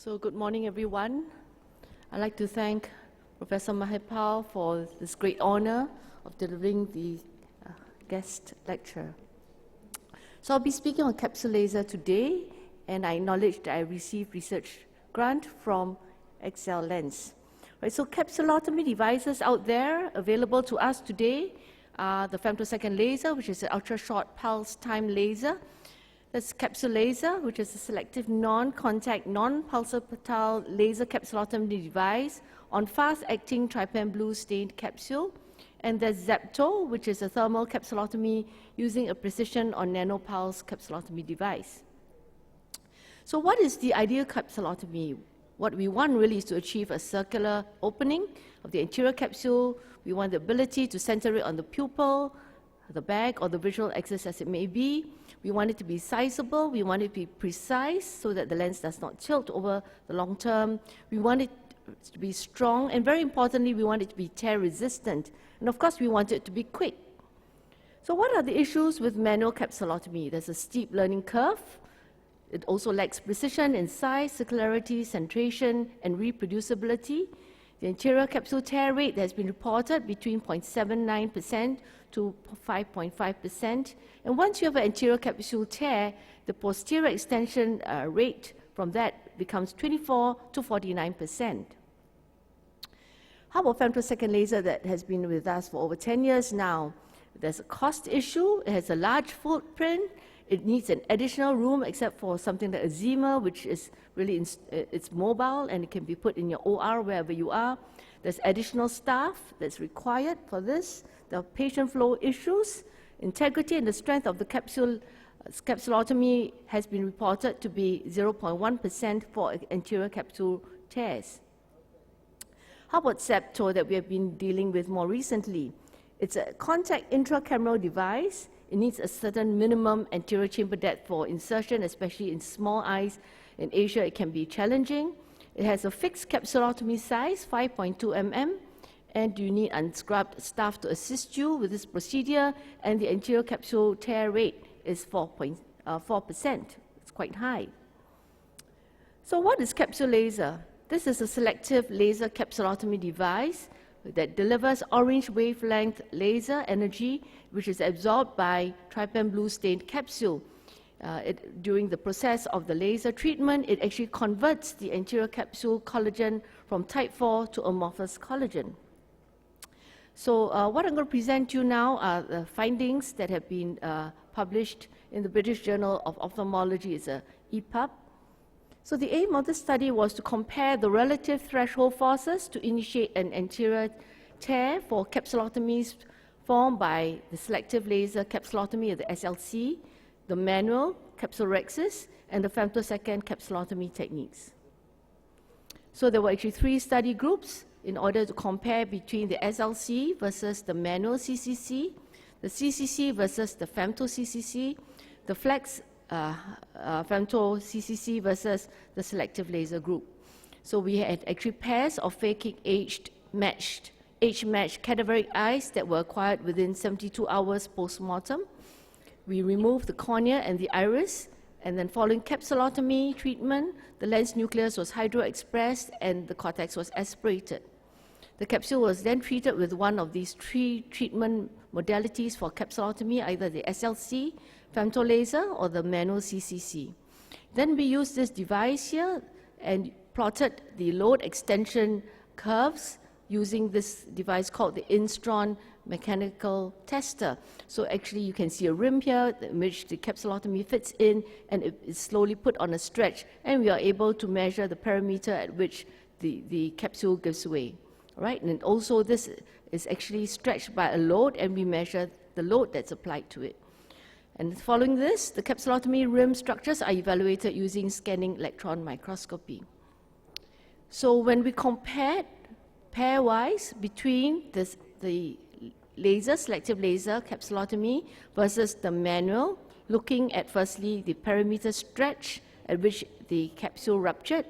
So good morning, everyone. I'd like to thank Professor Mahipal for this great honor of delivering the guest lecture. So I'll be speaking on CapsuLASER today, and I acknowledge that I received research grant from Excel Lens. Right, so capsulotomy devices out there available to us today are the femtosecond laser, which is an ultra-short pulse time laser. There's CapsuLASER, which is a selective non-contact, non-pulsatile laser capsulotomy device on fast-acting trypan blue stained capsule. And there's Zepto, which is a thermal capsulotomy using a precision or nanopulse capsulotomy device. So what is the ideal capsulotomy? What we want really is to achieve a circular opening of the anterior capsule. We want the ability to center it on the pupil, the back, or the visual axis as it may be. We want it to be sizable. We want it to be precise so that the lens does not tilt over the long term. We want it to be strong, and very importantly, we want it to be tear resistant. And of course, we want it to be quick. So what are the issues with manual capsulotomy? There's a steep learning curve. It also lacks precision in size, circularity, centration, and reproducibility. The anterior capsule tear rate has been reported between 0.79% to 5.5%. And once you have an anterior capsule tear, the posterior extension rate from that becomes 24 to 49%. How about femtosecond laser that has been with us for over 10 years now? There's a cost issue. It has a large footprint. It needs an additional room, except for something like a Zimmer, which is really it's mobile and it can be put in your OR wherever you are. There's additional staff that's required for this. The patient flow issues, integrity and the strength of the capsulotomy has been reported to be 0.1% for anterior capsule tears. How about Zepto that we have been dealing with more recently? It's a contact intracameral device. It needs a certain minimum anterior chamber depth for insertion, especially in small eyes. In Asia, it can be challenging. It has a fixed capsulotomy size, 5.2 mm, and you need unscrubbed staff to assist you with this procedure, and the anterior capsule tear rate is 4%. It's quite high. So what is CapsuLASER? This is a selective laser capsulotomy device that delivers orange wavelength laser energy, which is absorbed by trypan blue stained capsule. During the process of the laser treatment, it actually converts the anterior capsule collagen from type 4 to amorphous collagen. So what I'm going to present to you now are the findings that have been published in the British Journal of Ophthalmology. It's a EPUB. So the aim of the study was to compare the relative threshold forces to initiate an anterior tear for capsulotomies formed by the selective laser capsulotomy of the SLC, the manual capsulorhexis, and the femtosecond capsulotomy techniques. So there were actually 3 study groups in order to compare between the SLC versus the manual CCC, the CCC versus the femto-CCC, the FLACS femto-CCC versus the selective laser group. So we had actually pairs of phakic age-matched cadaveric eyes that were acquired within 72 hours post-mortem. We removed the cornea and the iris, and then following capsulotomy treatment, the lens nucleus was hydroexpressed and the cortex was aspirated. The capsule was then treated with one of these 3 treatment modalities for capsulotomy, either the SLC, femtolaser, or the manual CCC. Then we used this device here and plotted the load extension curves using this device called the Instron mechanical tester. So actually you can see a rim here in which the capsulotomy fits in, and it is slowly put on a stretch, and we are able to measure the parameter at which the capsule gives way. Right? And also this is actually stretched by a load, and we measure the load that's applied to it. And following this, the capsulotomy rim structures are evaluated using scanning electron microscopy. So when we compared pairwise between the laser, selective laser capsulotomy versus the manual, looking at firstly the parameter stretch at which the capsule ruptured,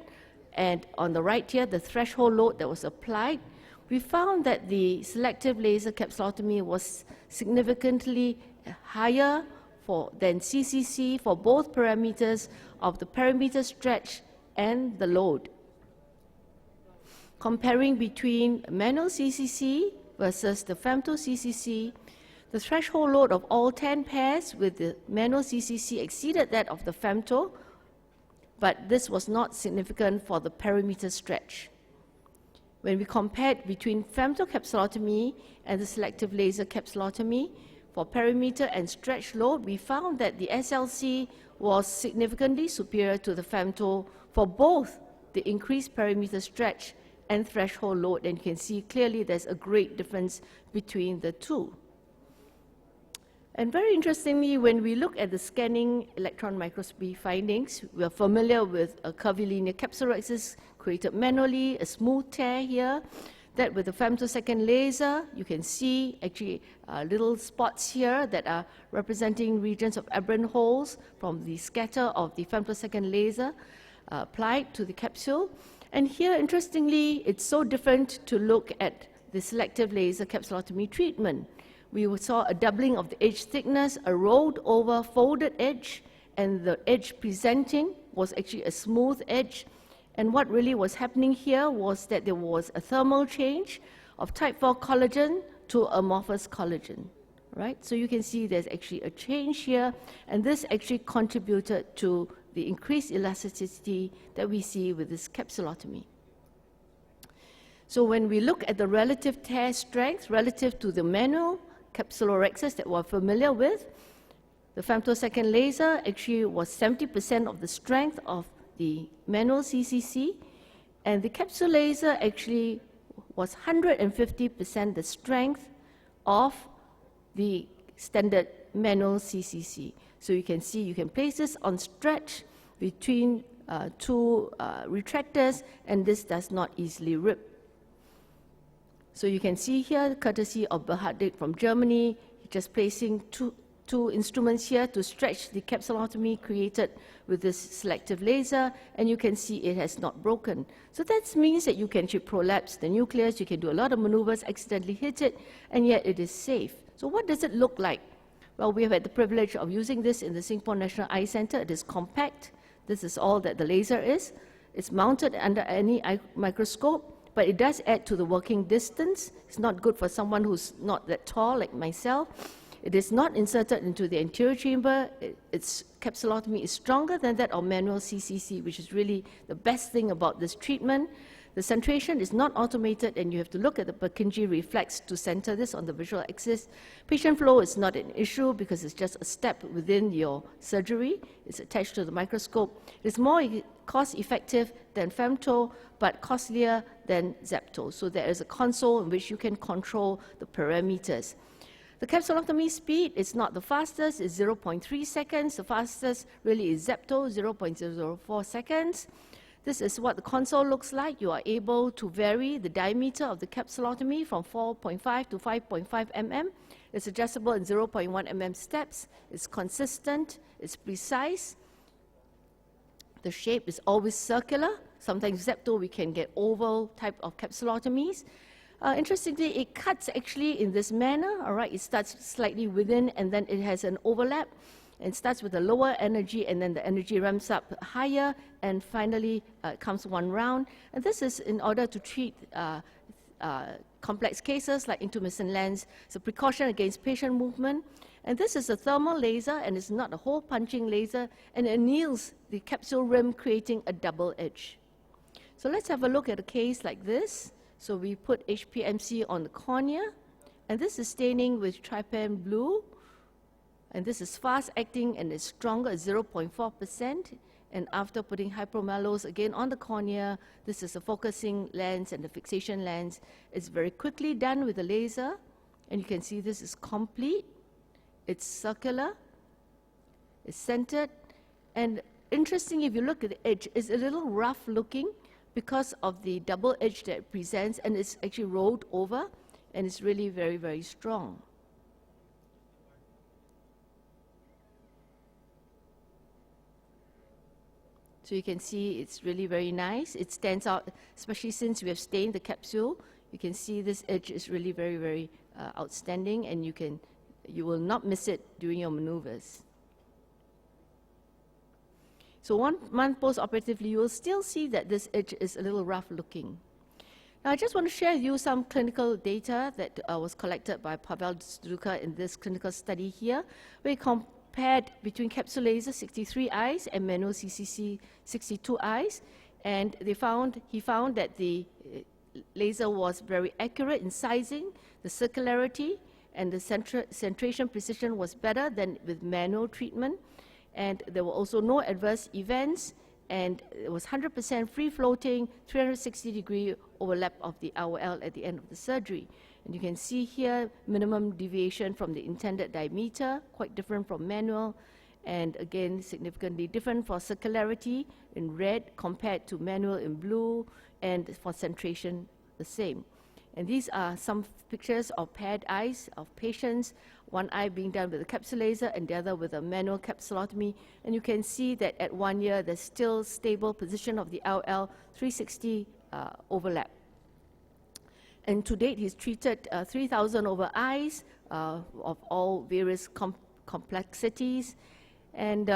and on the right here, the threshold load that was applied, we found that the selective laser capsulotomy was significantly higher than CCC for both parameters of the parameter stretch and the load. Comparing between manual CCC versus the femto CCC, the threshold load of all 10 pairs with the manual CCC exceeded that of the femto, but this was not significant for the perimeter stretch. When we compared between femto capsulotomy and the selective laser capsulotomy for perimeter and stretch load, we found that the SLC was significantly superior to the femto for both the increased perimeter stretch and threshold load, and you can see clearly there's a great difference between the two. And very interestingly, when we look at the scanning electron microscopy findings, we are familiar with a curvilinear capsulorhexis created manually, a smooth tear here, that with the femtosecond laser, you can see actually little spots here that are representing regions of aberrant holes from the scatter of the femtosecond laser applied to the capsule. And here, interestingly, it's so different to look at the selective laser capsulotomy treatment. We saw a doubling of the edge thickness, a rolled over folded edge, and the edge presenting was actually a smooth edge. And what really was happening here was that there was a thermal change of type 4 collagen to amorphous collagen, right? So you can see there's actually a change here, and this actually contributed to the increased elasticity that we see with this capsulotomy. So when we look at the relative tear strength relative to the manual capsulorhexis that we're familiar with, the femtosecond laser actually was 70% of the strength of the manual CCC, and the CapsuLASER actually was 150% the strength of the standard manual CCC. So you can see you can place this on stretch between two retractors, and this does not easily rip. So you can see here, courtesy of Berhardik from Germany, just placing two instruments here to stretch the capsulotomy created with this selective laser, and you can see it has not broken. So that means that you can actually prolapse the nucleus, you can do a lot of maneuvers, accidentally hit it, and yet it is safe. So what does it look like? Well, we have had the privilege of using this in the Singapore National Eye Center. It is compact. This is all that the laser is. It's mounted under any eye microscope, but it does add to the working distance. It's not good for someone who's not that tall like myself. It is not inserted into the anterior chamber. Its capsulotomy is stronger than that of manual CCC, which is really the best thing about this treatment. The centration is not automated, and you have to look at the Purkinje reflex to center this on the visual axis. Patient flow is not an issue because it's just a step within your surgery. It's attached to the microscope. It's more cost-effective than femto, but costlier than Zepto. So there is a console in which you can control the parameters. The capsulotomy speed is not the fastest, it's 0.3 seconds. The fastest really is Zepto, 0.004 seconds. This is what the console looks like. You are able to vary the diameter of the capsulotomy from 4.5 to 5.5 mm. It's adjustable in 0.1 mm steps. It's consistent, it's precise. The shape is always circular. Sometimes Zepto, we can get oval type of capsulotomies. Interestingly, it cuts actually in this manner, all right? It starts slightly within, and then it has an overlap. It starts with a lower energy, and then the energy ramps up higher, and finally comes one round. And this is in order to treat complex cases like intumescent lens. It's a precaution against patient movement. And this is a thermal laser, and it's not a hole punching laser, and it anneals the capsule rim, creating a double edge. So let's have a look at a case like this. So we put HPMC on the cornea, and this is staining with trypan blue. And this is fast acting and is stronger at 0.4%. And after putting hypromellose again on the cornea, this is a focusing lens and the fixation lens. It's very quickly done with the laser. And you can see this is complete. It's circular. It's centered. And interesting, if you look at the edge, it's a little rough looking because of the double edge that it presents, and it's actually rolled over, and it's really very, very strong. So you can see it's really very nice. It stands out, especially since we have stained the capsule. You can see this edge is really very, very outstanding, and you will not miss it during your maneuvers. So 1 month post-operatively, you will still see that this edge is a little rough looking. Now, I just want to share with you some clinical data that was collected by Pavel Zduka in this clinical study here. We compared between CapsuLASER 63 eyes and manual CCC 62 eyes, and he found that the laser was very accurate in sizing, the circularity, and the centration precision was better than with manual treatment. And there were also no adverse events, and it was 100% free-floating, 360-degree overlap of the IOL at the end of the surgery. And you can see here minimum deviation from the intended diameter, quite different from manual, and again significantly different for circularity in red compared to manual in blue, and for centration the same. And these are some pictures of paired eyes of patients, one eye being done with a CapsuLASER and the other with a manual capsulotomy. And you can see that at 1 year, there's still stable position of the IOL, 360 overlap. And to date, he's treated 3,000 over eyes of all various complexities. And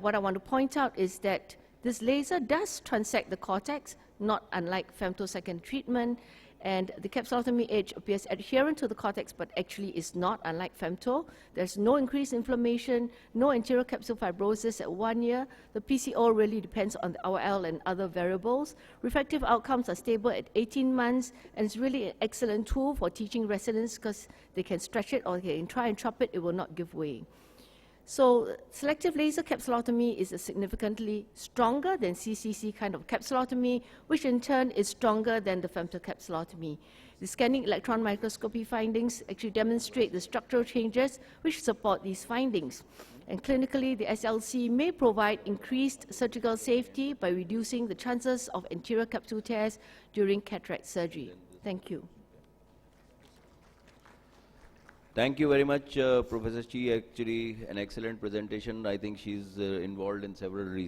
what I want to point out is that this laser does transect the cortex, not unlike femtosecond treatment. And the capsulotomy edge appears adherent to the cortex, but actually is not, unlike femto. There's no increased inflammation, no anterior capsule fibrosis at 1 year. The PCO really depends on the IOL and other variables. Refractive outcomes are stable at 18 months, and it's really an excellent tool for teaching residents because they can stretch it or they can try and chop it, it will not give way. So selective laser capsulotomy is a significantly stronger than CCC kind of capsulotomy, which in turn is stronger than the femtocapsulotomy. The scanning electron microscopy findings actually demonstrate the structural changes which support these findings. And clinically, the SLC may provide increased surgical safety by reducing the chances of anterior capsule tears during cataract surgery. Thank you. Thank you very much, Professor Chee. Actually, an excellent presentation. I think she's involved in several research